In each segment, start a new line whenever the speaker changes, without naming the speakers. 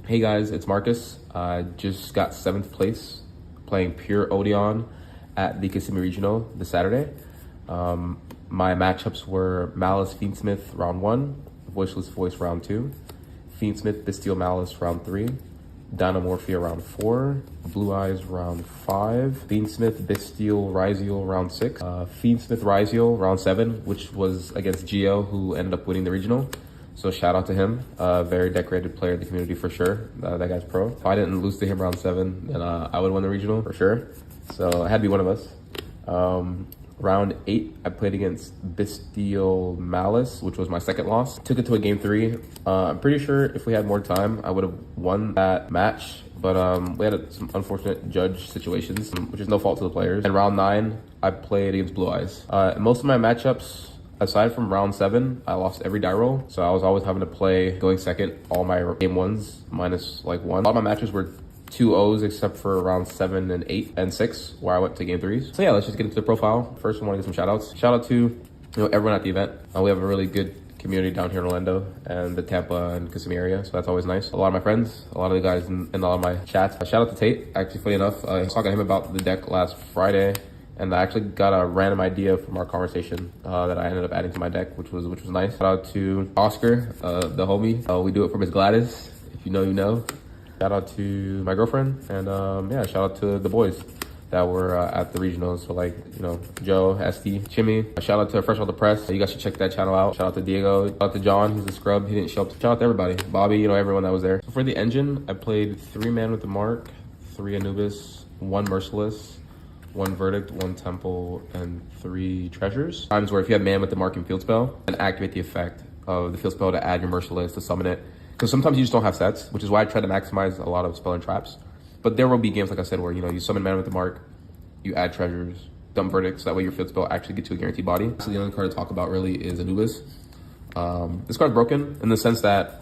Hey guys, it's Marcus. I just got 7th place playing pure Odion at the Kissimmee Regional this Saturday. My matchups were Malice Fiendsmith round 1, Voiceless Voice round 2, Fiendsmith Bestial Malice round 3, Dynamorphia round 4, Blue Eyes round 5, Fiendsmith Bestial Ryziel round 6, Fiendsmith Ryziel round 7, which was against Geo, who ended up winning the regional. So shout out to him, very decorated player in the community for sure. That guy's pro. If I didn't lose to him round 7, then I would win the regional for sure. So it had to be one of us. Round 8, I played against Bestial Malice, which was my second loss. Took it to a game 3. I'm pretty sure if we had more time, I would have won that match. But we had some unfortunate judge situations, which is no fault to the players. And round 9, I played against Blue Eyes. Most of my matchups, aside from round 7, I lost every die roll. So I was always having to play going second all my game 1s minus like 1. A lot of my matches were 2-0s except for round 7 and 8 and 6 where I went to game 3s. So yeah, let's just get into the profile. First, I want to get some shout outs. Shout out to everyone at the event. We have a really good community down here in Orlando and the Tampa and Kissimmee area, so that's always nice. A lot of my friends, a lot of the guys in a lot of my chats. Shout out to Tate. Actually, funny enough, I was talking to him about the deck last Friday, and I actually got a random idea from our conversation that I ended up adding to my deck, which was nice. Shout out to Oscar, the homie. We do it for Miss Gladys. If you know, you know. Shout out to my girlfriend, and yeah, shout out to the boys that were at the regionals. So like, Joe, Esty, Chimmy. Shout out to Fresh Out the Press. You guys should check that channel out. Shout out to Diego. Shout out to John, he's a scrub. He didn't show up. Shout out to everybody. Bobby, everyone that was there. So for the engine, I played 3 Man with the Mark, 3 Anubis, 1 Merciless, 1 Verdict, 1 Temple, and 3 Treasures. Times where if you have Man with the Mark and Field Spell, then activate the effect of the Field Spell to add your Merciless to summon it. Because sometimes you just don't have sets, which is why I try to maximize a lot of spell and traps. But there will be games, like I said, where you summon Man with the Mark, you add Treasures, dump Verdicts, that way your Field Spell actually gets you a guaranteed body. So the only card to talk about really is Anubis. This card's broken in the sense that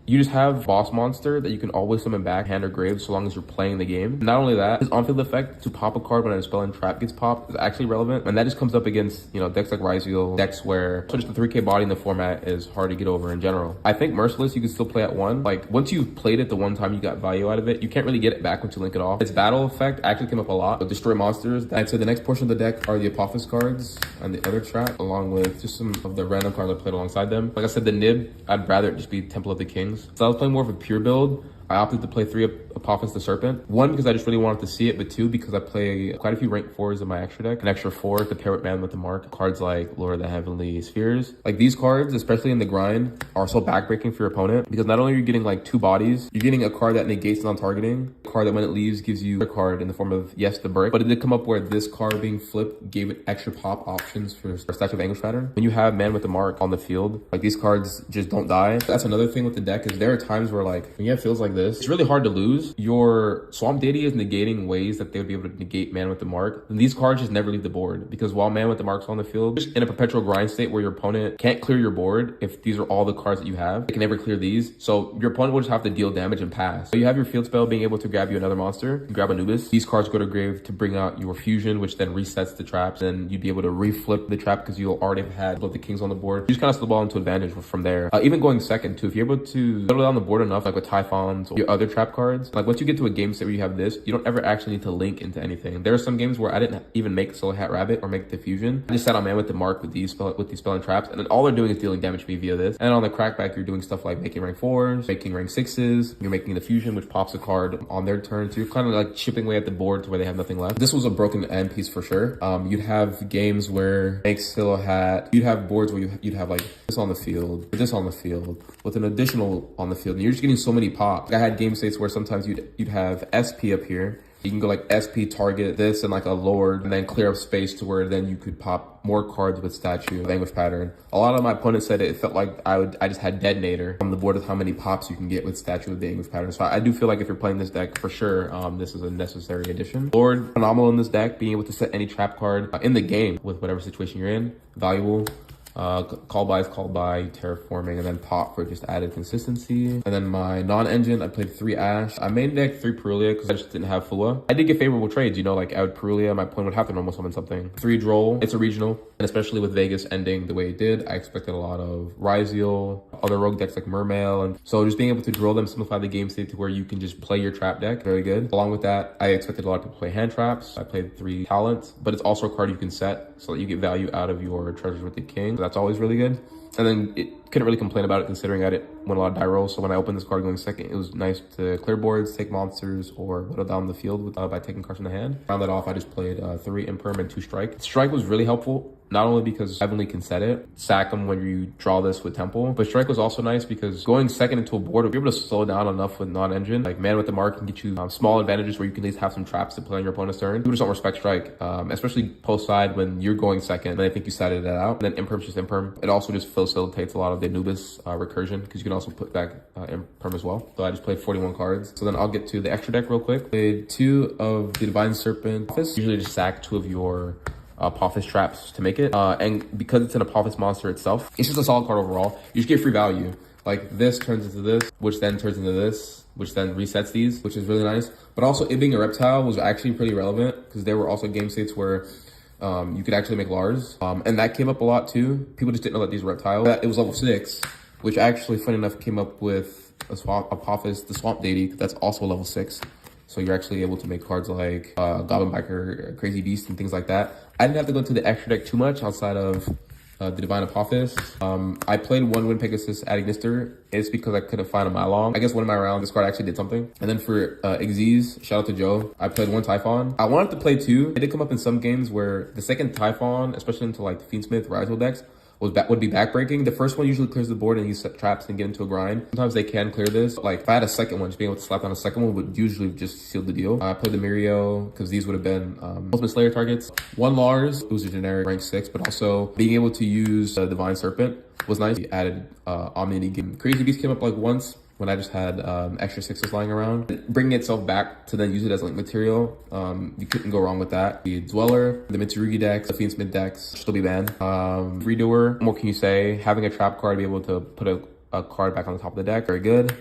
you just have Boss Monster that you can always summon back, hand or grave, so long as you're playing the game. Not only that, his on-field effect to pop a card when a spell and trap gets popped is actually relevant, and that just comes up against, decks like Ryziel, decks where so just the 3k body in the format is hard to get over in general. I think Merciless you can still play at 1. Like, once you've played it the one time you got value out of it, you can't really get it back once you link it off. Its battle effect actually came up a lot with Destroy Monsters. I'd say the next portion of the deck are the Apous cards and the other trap, along with just some of the random cards I played alongside them. Like I said, the Nib, I'd rather it just be Temple of the Kings. So I was playing more of a pure build. I opted to play 3 Apous the Serpent. 1, because I just really wanted to see it, but 2, because I play quite a few rank 4s in my extra deck. An extra 4 to pair with Man with the Mark. Cards like Lord of the Heavenly Spheres. Like, these cards, especially in the grind, are so backbreaking for your opponent, because not only are you getting like 2 bodies, you're getting a card that negates non-targeting, a card that when it leaves gives you a card in the form of Yes the Brick. But it did come up where this card being flipped gave it extra pop options for Statue of Anguish pattern. When you have Man with the Mark on the field, like, these cards just don't die. That's another thing with the deck, is there are times where, like, when you have fields like this, it's really hard to lose. Your Swamp Deity is negating ways that they would be able to negate Man with the Mark. And these cards just never leave the board, because while Man with the Mark's on the field, just in a perpetual grind state where your opponent can't clear your board if these are all the cards that you have. They can never clear these. So your opponent will just have to deal damage and pass. So you have your Field Spell being able to grab you another monster, grab Anubis. These cards go to grave to bring out your Fusion, which then resets the traps. And you'd be able to reflip the trap because you'll already have had both the Kings on the board. You just kind of snowball into advantage from there. Even going second too, if you're able to settle down the board enough, like with Typhons or your other trap cards, like once you get to a game state where you have this, you don't ever actually need to link into anything. There are some games where I didn't even make Soul Hat Rabbit or make the Fusion. I just sat on Man with the Mark with these spell and traps, and then all they're doing is dealing damage to me via this. And on the crackback, you're doing stuff like making rank 4s, making rank 6s, you're making the Fusion, which pops a card on their turn. So you're kind of like chipping away at the board to where they have nothing left. This was a broken end piece for sure. You'd have games where make Scylla Hat, you'd have boards where you'd have like this on the field, this on the field, with an additional on the field, and you're just getting so many pops. I had game states where sometimes you'd have SP up here. You can go like SP target this and like a Lord, and then clear up space to where then you could pop more cards with Statue of Anguish pattern. A lot of my opponents said it felt like I just had Detonator on the board with how many pops you can get with Statue of the Anguish pattern. So I do feel like if you're playing this deck, for sure, this is a necessary addition. Lord, phenomenal in this deck, being able to set any trap card in the game with whatever situation you're in, valuable. Call by is called by, terraforming, and then pop for just added consistency. And then my non-engine, I played 3 Ash. I main deck 3 Perulia because I just didn't have Fua. I did get favorable trades, like I would Perulia, my opponent would have to normal summon something. 3 Droll, it's a regional. And especially with Vegas ending the way it did, I expected a lot of Ryzeal, other rogue decks like Mermail. And so just being able to drill them, simplify the game state to where you can just play your trap deck, very good. Along with that, I expected a lot of people to play hand traps. I played 3 talents, but it's also a card you can set so that you get value out of your treasures with the king. So that's always really good. And then it couldn't really complain about it considering I didn't win a lot of die rolls. So when I opened this card going second, it was nice to clear boards, take monsters, or whittle down the field by taking cards in the hand. Round that off, I just played 3 Imperm and 2 Strike. Strike was really helpful, not only because Heavenly can set it, sack them when you draw this with Temple, but Strike was also nice because going second into a board, you're able to slow down enough with non-engine. Like Man with the Mark can get you small advantages where you can at least have some traps to play on your opponent's turn. People just don't respect Strike, especially post-side when you're going second, and I think you sided it out. And then Imperm's just Imperm. It also just facilitates a lot of the Anubis recursion because you can also put back Imperm as well. So I just played 41 cards. So then I'll get to the extra deck real quick. Played 2 of the Divine Serpent Apous. Usually just sack 2 of your Apophis traps to make it. And because it's an Apophis monster itself, it's just a solid card overall. You just get free value. Like this turns into this, which then turns into this, which then resets these, which is really nice. But also it being a reptile was actually pretty relevant because there were also game states where you could actually make Lars. And that came up a lot too. People just didn't know that these were reptiles. It was level 6, which actually, funny enough, came up with Apophis, the Swamp Deity, that's also level 6. So you're actually able to make cards like Goblin Biker, Crazy Beast, and things like that. I didn't have to go into the extra deck too much outside of the Divine Apophis. I played 1 Wind Pegasus adding Nister. It's because I couldn't find a Malong. I guess one of my rounds, this card actually did something. And then for Xyz, shout out to Joe, I played 1 Typhon. I wanted to play 2. It did come up in some games where the second Typhon, especially into like the Fiendsmith, Ryzeal decks, would be backbreaking. The first one usually clears the board and you set traps and get into a grind. Sometimes they can clear this. Like if I had a second one, just being able to slap down a second one would usually just seal the deal. I played the Mirio because these would have been Ultimate Slayer targets. 1 Lars, it was a generic rank 6, but also being able to use Divine Serpent was nice. We added Omni game. Crazy Beast came up like once when I just had extra 6s lying around. Bringing itself back to then use it as link material, you couldn't go wrong with that. The Dweller, the Mitsurugi decks, the Fiendsmith decks should still be banned. Redoer, what more can you say? Having a trap card, be able to put a card back on the top of the deck, very good.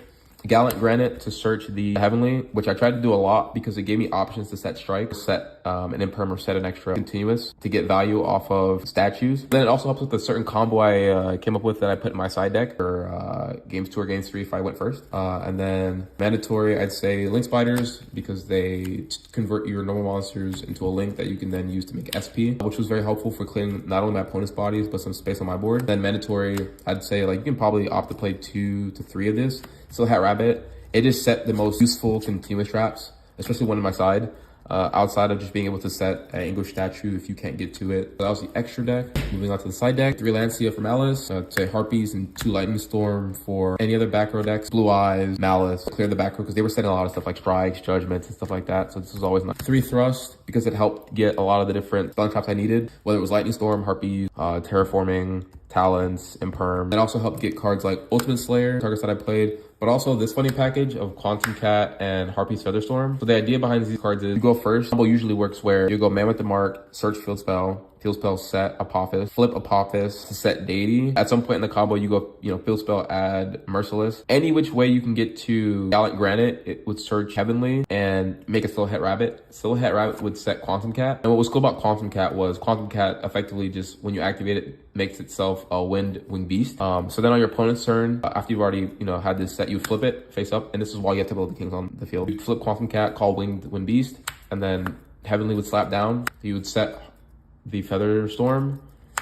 Gallant Granite to search the Heavenly, which I tried to do a lot because it gave me options to set Strike, set an Imperm, or set an extra Continuous to get value off of statues. Then it also helps with a certain combo I came up with that I put in my side deck for games 2 or games 3 if I went first. And then mandatory, I'd say Link Spiders because they convert your normal monsters into a link that you can then use to make SP, which was very helpful for clearing not only my opponent's bodies, but some space on my board. Then mandatory, I'd say like you can probably opt to play 2 to 3 of this. Still Hat Rabbit, it just set the most useful continuous traps, especially one on my side, outside of just being able to set an English statue if you can't get to it. So that was the extra deck. Moving on to the side deck, 3 Lancia for Malice, say Harpies and 2 Lightning Storm for any other back row decks. Blue Eyes, Malice, clear the back row because they were setting a lot of stuff like Strikes, Judgments, and stuff like that. So this was always nice. 3 Thrust because it helped get a lot of the different spelling traps I needed, whether it was Lightning Storm, Harpies, Terraforming, Talents, Imperm. It also helped get cards like Ultimate Slayer, targets that I played, but also this funny package of Quantum Cat and Harpy's Featherstorm. So the idea behind these cards is you go first. Combo usually works where you go Man with the Mark, search Field Spell, set Apophis, flip Apophis to set Deity. At some point in the combo, you go, Field Spell, add Merciless. Any which way you can get to Gallant Granite, it would search Heavenly and make a Silhouette Rabbit. Silhouette Rabbit would set Quantum Cat. And what was cool about Quantum Cat was Quantum Cat effectively just, when you activate it, makes itself a Wing Beast. So then on your opponent's turn, after you've already, had this set, you flip it face up. And this is why you have to build the kings on the field. You flip Quantum Cat, call Wing Beast, and then Heavenly would slap down. You would set the Feather Storm,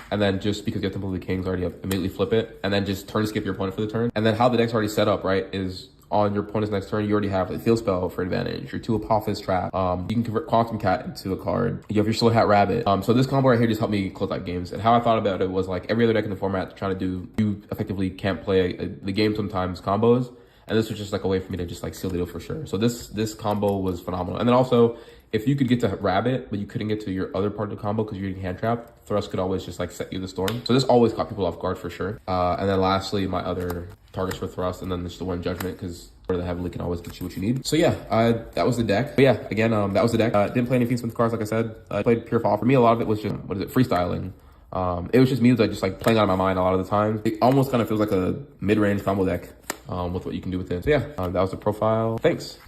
and then just because you have Temple of the Kings already immediately flip it, and then just turn skip your opponent for the turn. And then how the deck's already set up, right, is on your opponent's next turn, you already have the Field Spell for advantage, your 2 Apophis trap. You can convert Quantum Cat into a card. You have your Slow Hat Rabbit. So this combo right here just helped me close out games. And how I thought about it was like every other deck in the format trying to do, you effectively can't play the game sometimes combos. And this was just like a way for me to just like seal the deal for sure. So this combo was phenomenal. And then also, if you could get to Rabbit, but you couldn't get to your other part of the combo because you're getting hand trap, Thrust could always just like set you the Storm. So this always caught people off guard for sure. And then lastly, my other targets for Thrust, and then there's the 1 Judgment because the Heavenly can always get you what you need. So yeah, that was the deck. But yeah, again, that was the deck. Didn't play any Fiendsmith cards, like I said. I played Pure Fall. For me, a lot of it was just, freestyling. It was just me like just like playing out of my mind a lot of the time. It almost kind of feels like a mid-range combo deck with what you can do with it. So yeah, that was the profile. Thanks.